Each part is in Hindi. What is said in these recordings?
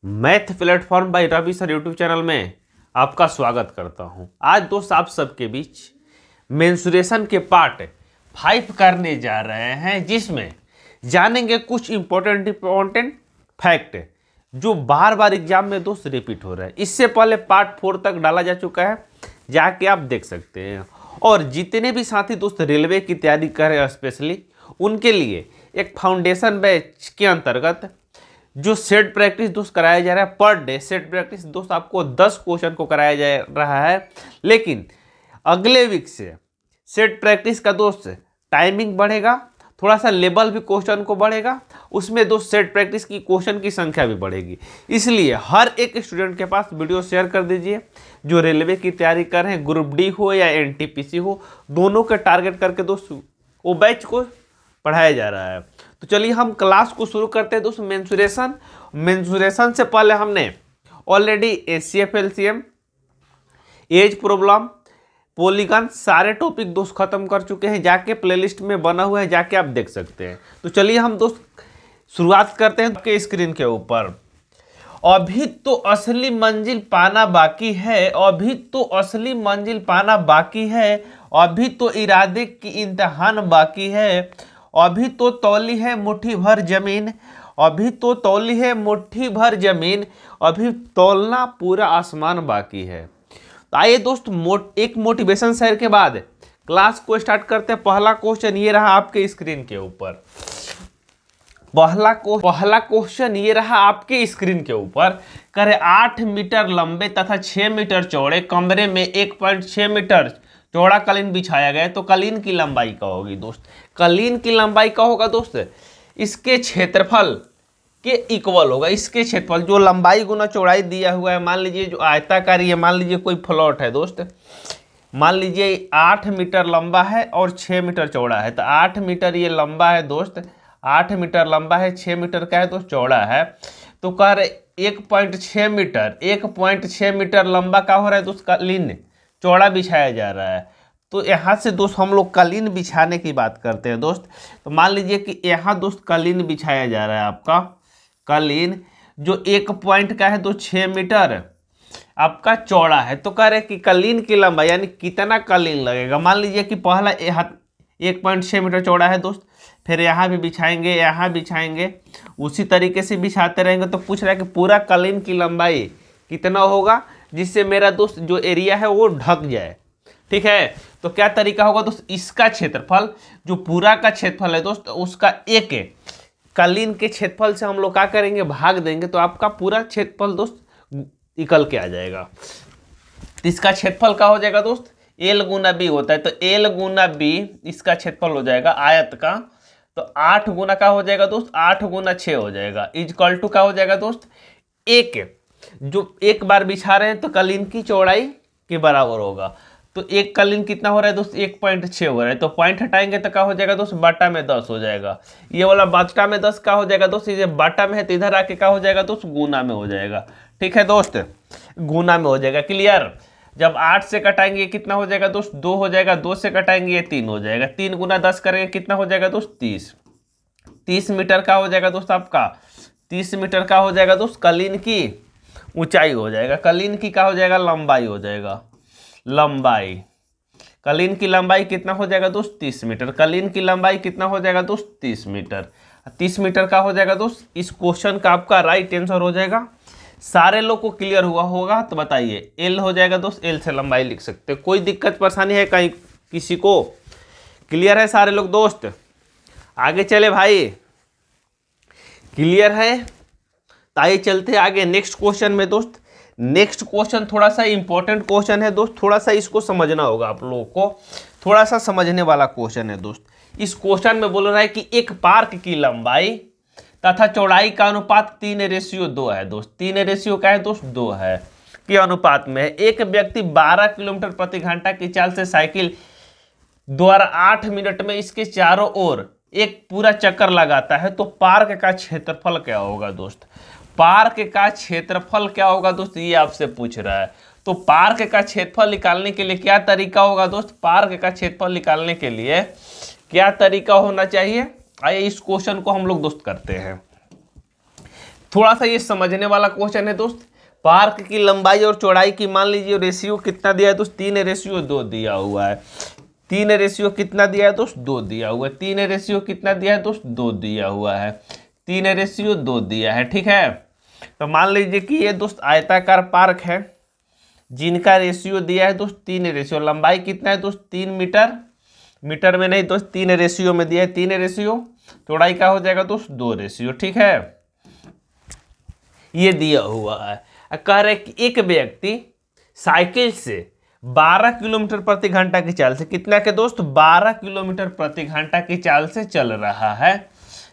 Math platform by Ravi sir YouTube channel में आपका स्वागत करता हूं। आज दोस्त आप सबके बीच मेंसुरेशन के पार्ट 5 करने जा रहे हैं, जिसमें जानेंगे कुछ इंपॉर्टेंट फैक्ट जो बार बार एग्जाम में दोस्त रिपीट हो रहा है। इससे पहले पार्ट 4 तक डाला जा चुका है, जाके आप देख सकते हैं। और जितने भी साथी दोस्त रेलवे की तैयारी कर रहे हैं स्पेशली, उनके लिए एक फाउंडेशन बैच के अंतर्गत जो सेट प्रैक्टिस दोस्त कराया जा रहा है, पर डे सेट प्रैक्टिस दोस्त आपको 10 क्वेश्चन को कराया जा रहा है। लेकिन अगले वीक से सेट प्रैक्टिस का दोस्त टाइमिंग बढ़ेगा, थोड़ा सा लेवल भी क्वेश्चन को बढ़ेगा, उसमें दोस्त सेट प्रैक्टिस की क्वेश्चन की संख्या भी बढ़ेगी। इसलिए हर एक स्टूडेंट के पास वीडियो शेयर कर दीजिए जो रेलवे की तैयारी कर रहे हैं, ग्रुप डी हो या एनटीपीसी हो, दोनों के टारगेट करके दोस्त वो बैच को पढ़ाया जा रहा है। तो चलिए हम क्लास को शुरू करते हैं दोस्त। मेंसुरेशन से पहले हमने already HCF LCM, as problem, polygon सारे टॉपिक दोस्त खत्म कर चुके हैं, जाके प्लेलिस्ट में बना हुआ है, जाके आप देख सकते हैं। तो चलिए हम दोस्त शुरुआत करते हैं आपके स्क्रीन के ऊपर। अभी तो असली मंजिल पाना बाकी है, अभी तो असली मंजिल पाना बाकी है, अभी तो इरादे की इम्तिहान बाकी है, अभी तो तौली है मुट्ठी भर जमीन, अभी तो तौली है मुट्ठी भर जमीन, अभी तौलना पूरा आसमान बाकी है। तो आइए दोस्त एक मोटिवेशन शेयर के बाद क्लास को स्टार्ट करते हैं। पहला क्वेश्चन ये रहा आपके स्क्रीन के ऊपर। पहला क्वेश्चन ये रहा आपके स्क्रीन के ऊपर। करे 8 मीटर लंबे तथा 6 मीटर चौड़े कमरे में 1.6 मीटर चौड़ा कालीन बिछाया गया, तो कालीन की लंबाई क्या होगी दोस्त? कालीन की लंबाई क्या होगा दोस्त? इसके क्षेत्रफल के इक्वल होगा। इसके क्षेत्रफल जो लंबाई गुना चौड़ाई दिया हुआ है, मान लीजिए जो आयताकारी है, मान लीजिए कोई प्लॉट है दोस्त, मान लीजिए 8 मीटर लंबा है और 6 मीटर चौड़ा है, तो 8 मीटर ये लंबा है दोस्त, 8 मीटर लंबा है, 6 मीटर का है तो चौड़ा है। तो कह रहे 1.6 मीटर लंबा का हो रहा है दोस्त, कालीन चौड़ा बिछाया जा रहा है। तो यहाँ से दोस्त हम लोग कालीन बिछाने की बात करते हैं दोस्त। तो मान लीजिए कि यहाँ दोस्त कालीन बिछाया जा रहा है आपका, कालीन जो 1 पॉइंट का है तो 6 मीटर आपका चौड़ा है। तो कह रहे कि कालीन की लंबाई यानी कितना कालीन लगेगा। मान लीजिए कि पहला 1.6 मीटर चौड़ा है दोस्त, फिर यहाँ भी बिछाएंगे, यहाँ बिछाएंगे, उसी तरीके से बिछाते रहेंगे। तो पूछ रहा है कि पूरा कालीन की लंबाई कितना होगा, जिससे मेरा दोस्त जो एरिया है वो ढक जाए। ठीक है, तो क्या तरीका होगा दोस्त? इसका क्षेत्रफल जो पूरा का क्षेत्रफल है दोस्त, उसका एक कालीन के क्षेत्रफल से हम लोग क्या करेंगे, भाग देंगे, तो आपका पूरा क्षेत्रफल दोस्त निकल के आ जाएगा। इसका क्षेत्रफल क्या हो जाएगा दोस्त? एल गुना बी होता है, तो एल गुना बी इसका क्षेत्रफल हो जाएगा आयत का। तो 8 गुना का हो जाएगा दोस्त, 8 गुना 6 हो जाएगा, इजकल टू का हो जाएगा दोस्त एक, जो एक बार बिछा रहे हैं तो कालीन की चौड़ाई के बराबर होगा। तो एक कालीन कितना हो रहा है दोस्त? 1.6 हो रहा है, तो पॉइंट हटाएंगे तो क्या हो जाएगा दोस्त? बाटा में 10 हो जाएगा। ये वाला बाटा में 10 का हो जाएगा दोस्त, ये बाटा में है तो इधर आके क्या हो जाएगा दोस्त? गुना में हो जाएगा। ठीक है दोस्त, गुना में हो जाएगा। क्लियर? जब 8 से कटाएंगे कितना हो जाएगा दोस्त? 2 हो जाएगा, 2 से कटाएंगे ये 3 हो जाएगा, 3 गुना 10 करेंगे कितना हो जाएगा दोस्त? 30। 30 मीटर का हो जाएगा दोस्त आपका, 30 मीटर का हो जाएगा दोस्त कालीन की ऊंचाई हो जाएगा। कालीन की क्या हो जाएगा? लंबाई हो जाएगा। लंबाई, कालीन की लंबाई कितना हो जाएगा दोस्त? 30 मीटर। कालीन की लंबाई कितना हो जाएगा दोस्त? 30 मीटर। 30 मीटर का हो जाएगा दोस्त। इस क्वेश्चन का आपका राइट आंसर हो जाएगा। सारे लोग को क्लियर हुआ होगा तो बताइए। एल हो जाएगा दोस्त, एल से लंबाई लिख सकते हैं। कोई दिक्कत परेशानी है कहीं किसी को? क्लियर है सारे लोग दोस्त? आगे चले भाई, क्लियर है? तो आइए चलते हैं आगे नेक्स्ट क्वेश्चन में दोस्त। नेक्स्ट क्वेश्चन थोड़ा सा इंपॉर्टेंट क्वेश्चन है दोस्त, थोड़ा सा इसको समझना होगा आप लोगों को, थोड़ा सा समझने वाला क्वेश्चन है दोस्त। इस क्वेश्चन में बोल रहा है कि एक पार्क की लंबाई तथा चौड़ाई का अनुपात 3:2 है दोस्त। 3:2 का है दोस्त? 2 है के अनुपात में है। एक व्यक्ति 12 किलोमीटर प्रति घंटा की चाल से साइकिल द्वारा 8 मिनट में इसके चारों ओर एक पूरा चक्कर लगाता है, तो पार्क का क्षेत्रफल क्या होगा दोस्त? पार्क का क्षेत्रफल क्या होगा दोस्त, ये आपसे पूछ रहा है। तो पार्क का क्षेत्रफल निकालने के लिए क्या तरीका होगा दोस्त? पार्क का क्षेत्रफल निकालने के लिए क्या तरीका होना चाहिए? आइए इस क्वेश्चन को हम लोग दोस्त करते हैं। थोड़ा सा ये समझने वाला क्वेश्चन है दोस्त। पार्क की लंबाई और चौड़ाई की मान लीजिए रेशियो कितना दिया है दोस्त, 3:2 दिया हुआ है। 3 कितना दिया है दोस्त, 2 दिया हुआ है। 3 कितना दिया है दोस्त, 2 दिया हुआ है। 3:2 दिया है, ठीक है। तो मान लीजिए कि ये दोस्त आयताकार पार्क है जिनका रेशियो दिया है दोस्त 3 लंबाई कितना है दोस्त 3 मीटर, मीटर में नहीं दोस्त 3 में दिया है 3 चौड़ाई का हो जाएगा दोस्त 2, ठीक है। ये दिया हुआ है। कह रहे कि एक व्यक्ति साइकिल से 12 किलोमीटर प्रति घंटा की चाल से, कितना के दोस्त 12 किलोमीटर प्रति घंटा की चाल से चल रहा है।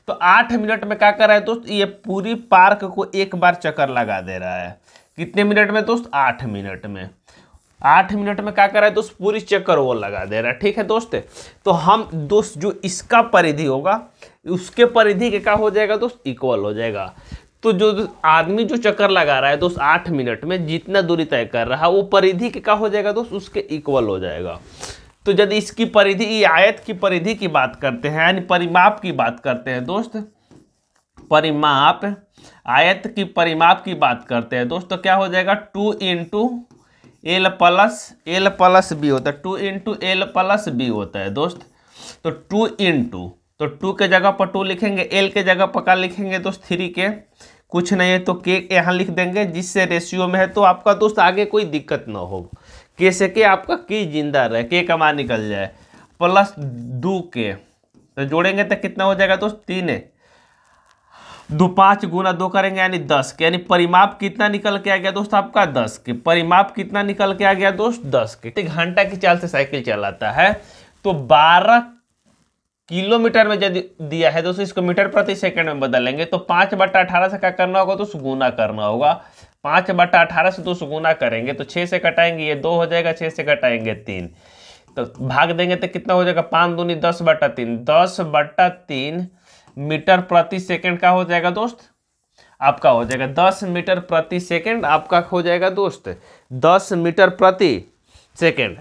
तो 8 मिनट में क्या कर रहा है दोस्त, ये पूरी पार्क को एक बार चक्कर लगा दे रहा है। कितने मिनट में दोस्त, 8 मिनट में। 8 मिनट में क्या कर रहा है दोस्त, पूरी चक्कर वो लगा दे रहा है, ठीक है दोस्त। तो हम दोस्त जो इसका परिधि होगा उसके परिधि के क्या हो जाएगा दोस्त, इक्वल हो जाएगा। तो जो आदमी जो चक्कर लगा रहा है दोस्त 8 मिनट में जितना दूरी तय कर रहा है वो परिधि के क्या हो जाएगा दोस्त, उसके इक्वल हो जाएगा। तो यदि इसकी परिधि, ये आयत की परिधि की बात करते हैं यानी परिमाप की बात करते हैं दोस्त, परिमाप, आयत की परिमाप की बात करते हैं दोस्त, तो क्या हो जाएगा 2 × L प्लस बी होता है, 2 × L प्लस बी होता है दोस्त। तो 2 × तो 2 के जगह पर 2 लिखेंगे, L के जगह पर क्या लिखेंगे दोस्त 3 के, कुछ नहीं है तो के यहाँ लिख देंगे जिससे रेशियो में है तो आपका दोस्त आगे कोई दिक्कत ना हो। के से के आपका की जिंदा रहे, के का मान निकल जाए, प्लस 2 के तो जोड़ेंगे तो कितना हो जाएगा दोस्त 3 2 5 गुना 2 करेंगे यानी 10 के, यानी परिमाप कितना निकल के आ गया दोस्त आपका 10 के। परिमाप कितना निकल के आ गया दोस्त 10 के। 1 घंटा की चाल से साइकिल चलाता है तो 12 किलोमीटर में यदि दिया है दोस्तों, इसको मीटर प्रति सेकंड में बदलेंगे तो 5/18 से क्या करना होगा दोस्त, गुना करना होगा। 5/18 से 2 गुना करेंगे तो 6 से कटाएंगे ये 2 हो जाएगा, 6 से कटाएंगे 3, तो भाग देंगे तो कितना हो जाएगा 5 दूनी 10/3, 10/3 मीटर प्रति सेकंड का हो जाएगा दोस्त आपका, हो जाएगा 10 मीटर प्रति सेकंड आपका हो जाएगा दोस्त, 10 मीटर प्रति सेकंड।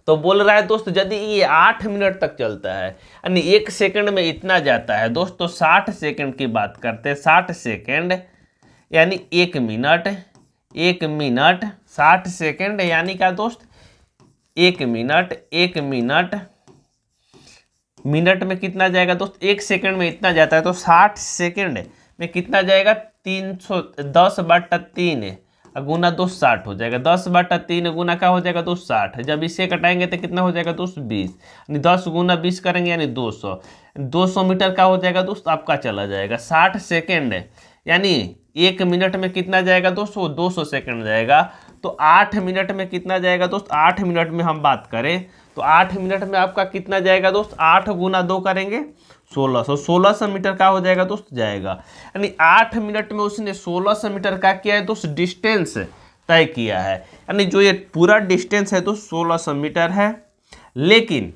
तो बोल रहा है दोस्त यदि ये 8 मिनट तक चलता है यानी 1 सेकंड में इतना जाता है दोस्त, तो 60 सेकंड की बात करते हैं। 60 सेकंड यानी 1 मिनट, 1 मिनट 60 सेकंड यानी क्या दोस्त 1 मिनट, 1 मिनट, मिनट में कितना जाएगा दोस्त 1 सेकंड में इतना जाता है तो 60 सेकंड में कितना जाएगा 310/3 गुना दोस्त 60 हो जाएगा। 10/3 गुना क्या हो जाएगा दोस्त 60, जब इसे कटाएंगे तो कितना हो जाएगा दोस्त 20, यानी 10 गुना 20 करेंगे यानी 200, 200 मीटर का हो जाएगा दोस्त आपका चला जाएगा। 60 सेकंड यानी 1 मिनट में कितना जाएगा दोस्त, वो 200 सेकंड जाएगा। तो 8 मिनट में कितना जाएगा दोस्त, 8 मिनट में हम बात करें तो 8 मिनट में आपका कितना जाएगा दोस्त, 8 गुना 2 करेंगे 1600 मीटर का हो जाएगा दोस्त जाएगा। यानी 8 मिनट में उसने 1600 मीटर का किया है दोस्त डिस्टेंस तय किया है, यानी जो ये पूरा डिस्टेंस है दोस्त 1600 मीटर है। लेकिन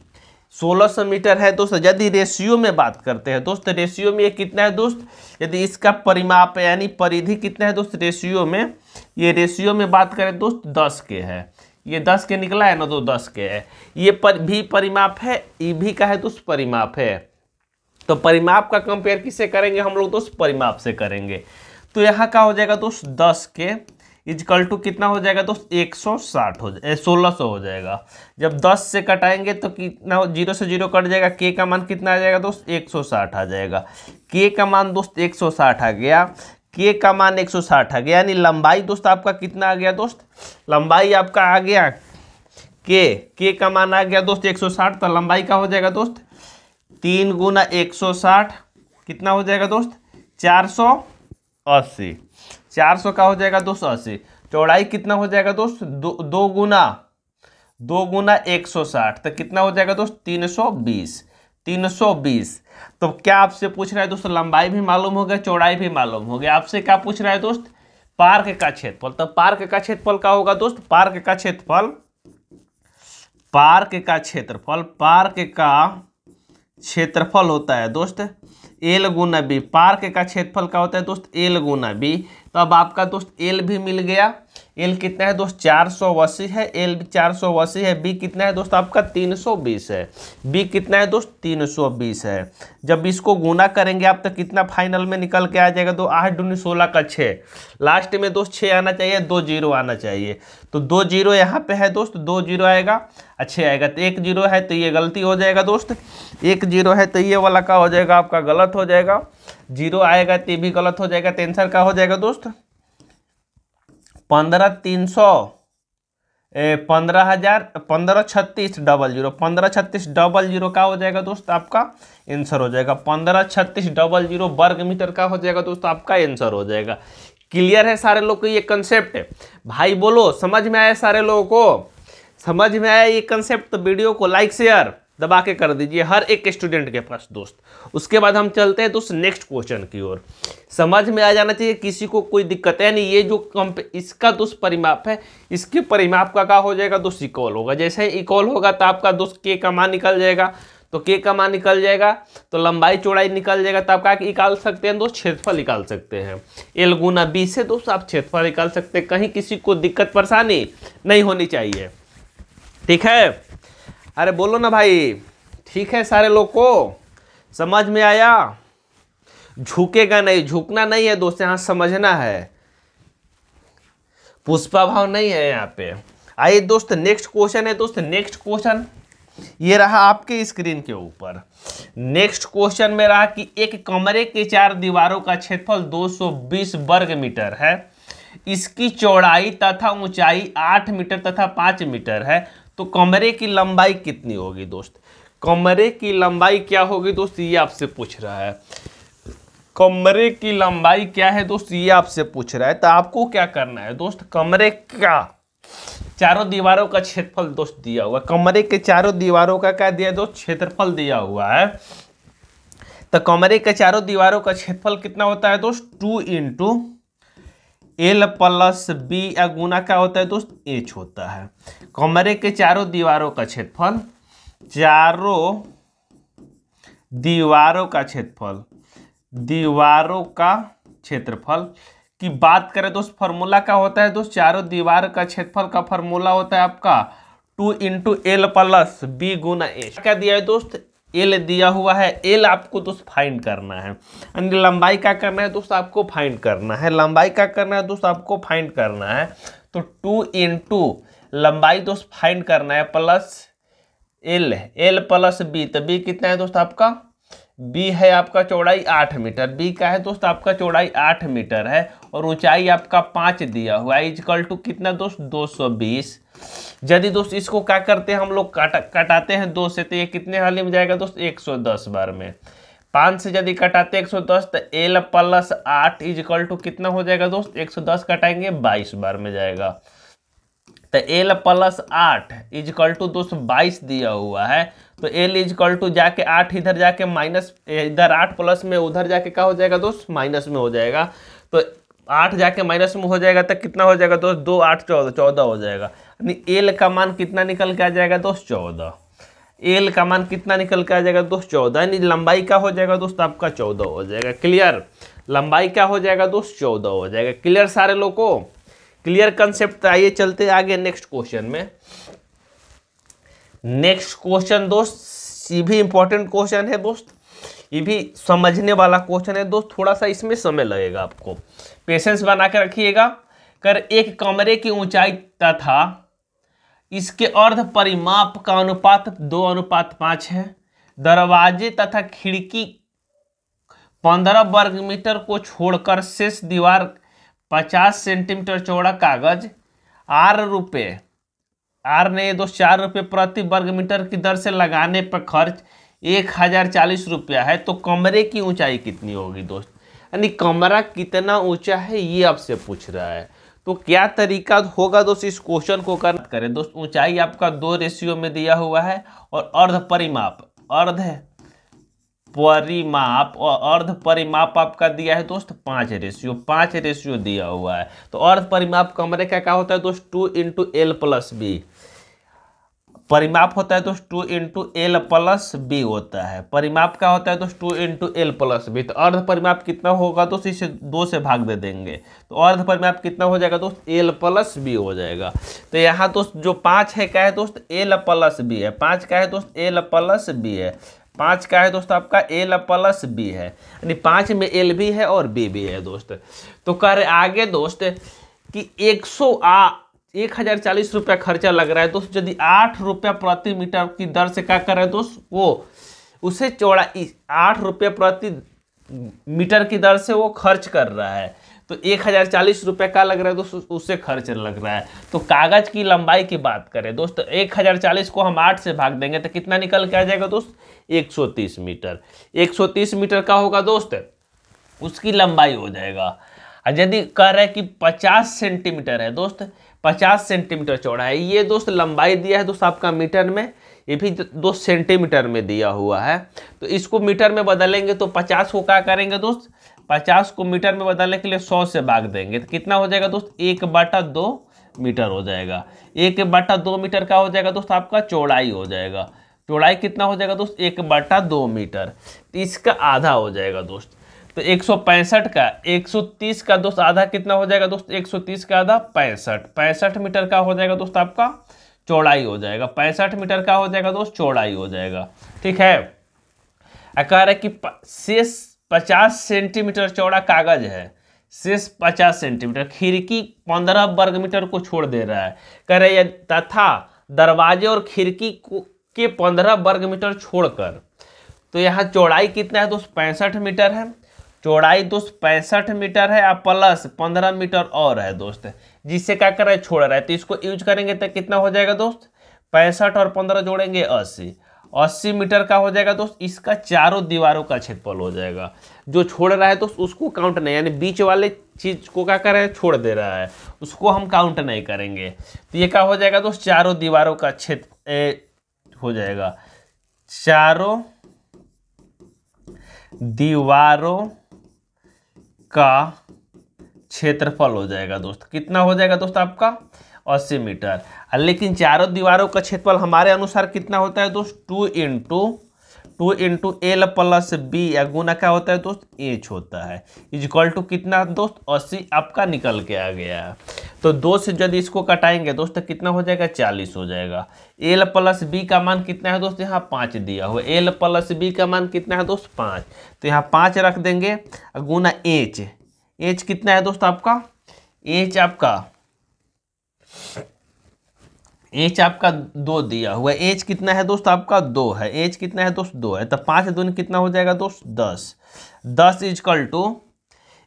1600 मीटर है दोस्त, यदि रेशियो में बात करते हैं दोस्त, रेशियो में ये कितना है दोस्त, यदि इसका परिमाप यानी परिधि कितना है दोस्त रेशियो में, ये रेशियो में बात करें दोस्त 10 के है, ये 10 के निकला है ना तो 10 के है। ये भी परिमाप है, ये भी का है दोस्त परिमाप है। तो परिमाप का कंपेयर किससे करेंगे हम लोग दोस्त, परिमाप से करेंगे। तो यहाँ का हो जाएगा दोस्त 10 के इजकल टू कितना हो जाएगा दोस्त 160 हो जाए 1600 हो जाएगा। जब 10 से कटाएंगे तो कितना 0 से 0 कट जाएगा, के का मान कितना आ जाएगा दोस्त 160 आ जाएगा। के का मान दोस्त 160 आ गया, के का मान 160 आ गया, यानी लंबाई दोस्त आपका कितना आ गया दोस्त, लंबाई आपका आ गया के का मान आ गया दोस्त 160, तो लंबाई का हो जाएगा दोस्त 3 गुना 160 कितना हो जाएगा दोस्त 480, 400 का हो जाएगा दोस्त 80। चौड़ाई कितना हो जाएगा दोस्त 2 गुना 160 तो कितना हो जाएगा दोस्त 320, 320। तो क्या आपसे पूछ रहा है दोस्त, लंबाई भी मालूम हो गया, चौड़ाई भी मालूम हो गया, आपसे क्या पूछ रहा है दोस्त पार्क का क्षेत्रफल। तो पार्क का क्षेत्रफल क्या होगा दोस्त, पार्क का क्षेत्रफल, पार्क का क्षेत्रफल, पार्क का क्षेत्रफल होता है दोस्त L गुना बी। पार्क का क्षेत्रफल क्या होता है दोस्त L गुना बी। तो अब आपका दोस्त एल भी मिल गया। एल कितना है दोस्त 480 है, एल 480 है। बी कितना है दोस्त आपका 320 है, बी कितना है दोस्त 320 है। जब इसको गुना करेंगे आप तो कितना फाइनल में निकल के आ जाएगा, तो 8 दूनी 16 का 6, लास्ट में दोस्त 6 आना चाहिए, 2 जीरो आना चाहिए। तो 2 जीरो यहाँ पे है दोस्त, 2 जीरो आएगा, अच्छे आएगा। तो 1 जीरो है तो ये गलती हो जाएगा दोस्त, 1 जीरो है तो ये वाला का हो जाएगा आपका गलत हो जाएगा, जीरो आएगा तो ये भी गलत हो जाएगा। तो आंसर का हो जाएगा दोस्त 15,36,00,00 15,36,00,00 का हो जाएगा दोस्त आपका आंसर हो जाएगा। 15,36,00,00 वर्ग मीटर का हो जाएगा दोस्त आपका आंसर हो जाएगा। क्लियर है सारे लोग को ये कंसेप्ट है? भाई बोलो समझ में आया सारे लोगों को? समझ में आया ये कंसेप्ट? तो वीडियो को लाइक शेयर दबा के कर दीजिए हर एक स्टूडेंट के पास दोस्त। उसके बाद हम चलते हैं दोस्त नेक्स्ट क्वेश्चन की ओर। समझ में आ जाना चाहिए, किसी को कोई दिक्कत है नहीं। ये जो इसका दोस्त परिमाप है, इसके परिमाप का क्या हो जाएगा दोस्त इक्वल होगा। जैसे ही इक्वल होगा तो आपका दोस्त के का मान निकल जाएगा, तो के का मान निकल जाएगा तो लंबाई चौड़ाई निकल जाएगा। तो आप क्या निकाल सकते हैं दोस्त, क्षेत्रफल निकाल सकते हैं। एल गुना बी से दोस्त आप क्षेत्रफल निकाल सकते हैं। कहीं किसी को दिक्कत परेशानी नहीं होनी चाहिए, ठीक है? अरे बोलो ना भाई, ठीक है सारे लोग को समझ में आया? झुकेगा नहीं, झुकना नहीं है दोस्त, यहाँ समझना है, पुष्पा भाव नहीं है यहाँ पे। आइए दोस्त नेक्स्ट क्वेश्चन है दोस्त। नेक्स्ट क्वेश्चन ये रहा आपके स्क्रीन के ऊपर। नेक्स्ट क्वेश्चन में रहा कि एक कमरे के 4 दीवारों का क्षेत्रफल 220 वर्ग मीटर है, इसकी चौड़ाई तथा ऊंचाई 8 मीटर तथा 5 मीटर है, तो कमरे की लंबाई कितनी होगी दोस्त? कमरे की लंबाई क्या होगी दोस्त, ये आपसे पूछ रहा है। कमरे की लंबाई क्या है दोस्त, ये आपसे पूछ रहा है। तो आपको क्या करना है दोस्त, कमरे का चारों दीवारों का क्षेत्रफल दोस्त दिया हुआ, कमरे के चारों दीवारों का क्या दिया दोस्त, क्षेत्रफल दिया हुआ है। तो कमरे के चारों दीवारों का क्षेत्रफल कितना होता है दोस्त, 2 इंटू एल प्लस बी या गुना क्या होता है दोस्त, एच होता है। कमरे के चारों दीवारों का क्षेत्रफल, चारों दीवारों का क्षेत्रफल, दीवारों का क्षेत्रफल की बात करें दोस्त, फॉर्मूला क्या होता है दोस्त, चारों दीवार का क्षेत्रफल का फॉर्मूला होता है आपका 2 इंटू एल प्लस बी गुना एच। क्या दिया है दोस्त, एल दिया हुआ है। एल आपको दोस्त फाइंड करना है, यानी लंबाई क्या करना है दोस्त, आपको फाइंड करना है। लंबाई क्या करना है दोस्त, आपको फाइंड करना है। तो 2 इंटू लंबाई दोस्त फाइंड करना है plus L, L plus B. तो बी कितना है दोस्त आपका, बी है आपका चौड़ाई 8 मीटर। बी का है दोस्त आपका चौड़ाई 8 मीटर है और ऊंचाई आपका 5 दिया हुआ है, इक्वल टू कितना दोस्त 220। यदि दोस्त इसको क्या करते हैं हम लोग कटाते हैं 2 से, तो ये कितने हाल में जाएगा दोस्त 110 बार में। 5 से यदि कटाते 110 तो एल प्लस 8 इक्वल टू कितना हो जाएगा दोस्त, 110 कटाएंगे 22 बार में जाएगा। तो एल प्लस 8 इक्वल टू दोस्त 22 दिया हुआ है। तो एल इक्वल टू जाके 8 इधर जाके माइनस, इधर 8 प्लस में उधर जाके क्या हो जाएगा दोस्त, माइनस में हो जाएगा। तो 8 जाके माइनस में हो जाएगा तो कितना हो जाएगा दोस्त, 2 8 14 14 हो जाएगा। यानी एल का मान कितना निकल के आ जाएगा दोस्त 14। एल का मान कितना निकल के आ जाएगा दोस्त 14, यानी लंबाई का हो जाएगा दोस्त आपका 14 हो जाएगा। क्लियर? लंबाई क्या हो जाएगा दोस्त 14 हो जाएगा। क्लियर सारे लोग को? Clear concept? आइए चलते आगे नेक्स्ट क्वेश्चन में। नेक्स्ट क्वेश्चन दोस्त ये भी इंपॉर्टेंट क्वेश्चन है दोस्त, ये भी समझने वाला क्वेश्चन है दोस्त। थोड़ा सा इसमें समय लगेगा, आपको पेशेंस बना के रखिएगा। कर एक कमरे की ऊंचाई तथा इसके अर्ध परिमाप का अनुपात 2:5 है। दरवाजे तथा खिड़की 15 वर्ग मीटर को छोड़कर शेष दीवार 50 सेंटीमीटर चौड़ा कागज ₹, आर ने दोस्त 4 रुपये प्रति वर्ग मीटर की दर से लगाने पर खर्च 1040 रुपया है, तो कमरे की ऊंचाई कितनी होगी दोस्त? यानी कमरा कितना ऊंचा है ये आपसे पूछ रहा है। तो क्या तरीका होगा दोस्त इस क्वेश्चन को करें दोस्त। ऊंचाई आपका 2 रेशियो में दिया हुआ है और अर्ध परिमाप आपका दिया है दोस्त 5 रेशियो दिया हुआ है। तो अर्ध परिमाप कमरे का क्या होता है दोस्त 2 इंटू एल प्लस बी। परिमाप होता है दोस्त 2 इंटू एल प्लस बी होता है। परिमाप का होता है दोस्त 2 इंटू एल प्लस बी। तो अर्ध परिमाप कितना होगा दोस्त, इसे 2 से भाग दे देंगे तो अर्ध परिमाप कितना हो जाएगा दोस्त, एल प्लस बी हो जाएगा। तो यहाँ दोस्त जो 5 है क्या है दोस्त, एल प्लस बी है। 5 का है दोस्त, एल प्लस बी है। 5 का है दोस्त आपका एल प्लस बी है, यानी 5 में एल भी है और बी भी है दोस्त। तो कर आगे दोस्त कि 1040 रुपया खर्चा लग रहा है दोस्त। यदि 8 रुपया प्रति मीटर की दर से क्या कर रहे हैं दोस्त, वो उसे चौड़ा 8 रुपया प्रति मीटर की दर से वो खर्च कर रहा है। तो 1040 रुपया का लग रहा है दोस्त, उससे खर्च लग रहा है। तो कागज की लंबाई की बात करें दोस्त, 1040 को हम 8 से भाग देंगे तो कितना निकल के आ जाएगा दोस्त, 130 मीटर। 130 मीटर का होगा दोस्त, उसकी लंबाई हो जाएगा। और यदि कह रहे हैं कि 50 सेंटीमीटर है दोस्त, 50 सेंटीमीटर चौड़ा है, ये दोस्त लंबाई दिया है दोस्त आपका मीटर में, ये भी दोस्त सेंटीमीटर में दिया हुआ है। तो इसको मीटर में बदलेंगे तो 50 को क्या करेंगे दोस्त, 50 को मीटर में बदलने के लिए 100 से भाग देंगे तो कितना हो जाएगा दोस्त, 1/2 मीटर हो जाएगा। 1/2 मीटर का हो जाएगा दोस्त आपका चौड़ाई हो जाएगा। चौड़ाई कितना हो जाएगा दोस्त, 1/2 मीटर। तो इसका आधा हो जाएगा दोस्त। तो 165 का 130 का दोस्त आधा कितना हो जाएगा दोस्त, 130 का आधा 65 मीटर का हो जाएगा दोस्त आपका चौड़ाई हो जाएगा। 65 मीटर का हो जाएगा दोस्त चौड़ाई हो जाएगा। ठीक है। कह रहा है कि शेष 50 सेंटीमीटर चौड़ा कागज है, शेष 50 सेंटीमीटर, खिड़की 15 वर्ग मीटर को छोड़ दे रहा है। कह रहे हैं तथा दरवाजे और खिड़की के 15 वर्ग मीटर छोड़कर। तो यहाँ चौड़ाई कितना है दोस्त, 65 मीटर है। चौड़ाई दोस्त 65 मीटर है, आप प्लस 15 मीटर और है दोस्त, जिससे क्या कर रहा है, छोड़ रहा है। तो इसको यूज करेंगे तो कितना हो जाएगा दोस्त, 65 और 15 जोड़ेंगे 80 मीटर का हो जाएगा दोस्त। इसका चारों दीवारों का क्षेत्रफल हो जाएगा। जो छोड़ रहा है दोस्त उसको काउंट नहीं, यानी बीच वाले चीज को क्या कर रहा है, छोड़ दे रहा है, उसको हम काउंट नहीं करेंगे। तो ये क्या हो जाएगा दोस्त, चारों दीवारों का क्षेत्र हो जाएगा, चारों दीवारों का क्षेत्रफल हो जाएगा दोस्त। कितना हो जाएगा दोस्त आपका, 80 मीटर। लेकिन चारों दीवारों का क्षेत्रफल हमारे अनुसार कितना होता है दोस्त, 2 इंटू एल प्लस बी, या गुना क्या होता है दोस्त, एच होता है, इक्वल टू कितना दोस्त, 80 आपका निकल के आ गया है। तो 2 से यदि इसको कटाएंगे दोस्त कितना हो जाएगा, 40 हो जाएगा। एल प्लस बी का मान कितना है दोस्त, यहाँ 5 दिया हुआ, एल प्लस बी का मान कितना है दोस्त, 5। तो यहाँ 5 रख देंगे, गुना एच कितना है दोस्त आपका, एच आपका 2 दिया हुआ है। एच कितना है दोस्त आपका, 2 है। एच कितना है दोस्त, 2 है। तो 5 दूनी कितना हो जाएगा दोस्त, 10 इक्वल टू,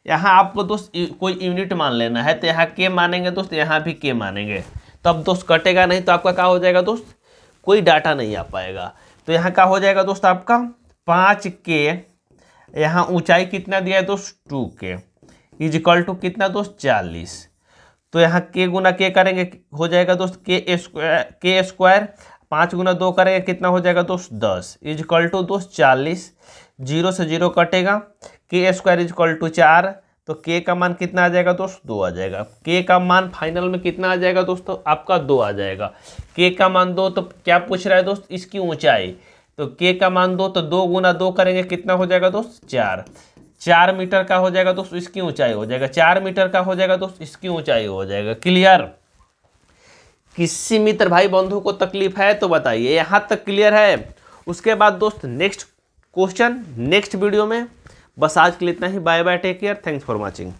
यहाँ आपको दोस्त कोई यूनिट मान लेना है, तो यहाँ के मानेंगे दोस्त, यहाँ भी के मानेंगे, तब दोस्त कटेगा नहीं, तो आपका क्या हो जाएगा दोस्त, कोई डाटा नहीं आ पाएगा। तो यहाँ क्या हो जाएगा दोस्त आपका 5 के, यहाँ ऊंचाई कितना दिया है दोस्त, 2 के, इक्वल टू कितना दोस्त, 40। तो यहाँ के गुना के करेंगे हो जाएगा दोस्त के स्क्वायर, 5 गुना 2 करेंगे कितना हो जाएगा दोस्त, 10 इक्वल टू दोस्त 40। 0 से 0 कटेगा, के स्क्वायर इक्वल टू 4। तो के का मान कितना आ जाएगा दोस्त, 2 आ जाएगा। के का मान फाइनल में कितना आ जाएगा दोस्तों, आपका 2 आ जाएगा। के का मान 2, तो क्या पूछ रहा है दोस्त, इसकी ऊंचाई। तो के का मान 2, तो 2 गुना 2 करेंगे कितना हो जाएगा दोस्त, 4 मीटर का हो जाएगा दोस्त, इसकी ऊंचाई हो जाएगा। 4 मीटर का हो जाएगा दोस्त, इसकी ऊंचाई हो जाएगा। क्लियर। किसी मित्र भाई बंधु को तकलीफ है तो बताइए, यहाँ तक क्लियर है। उसके बाद दोस्त नेक्स्ट क्वेश्चन नेक्स्ट वीडियो में। बस आज के लिए इतना ही। Bye bye, take care, thanks for watching.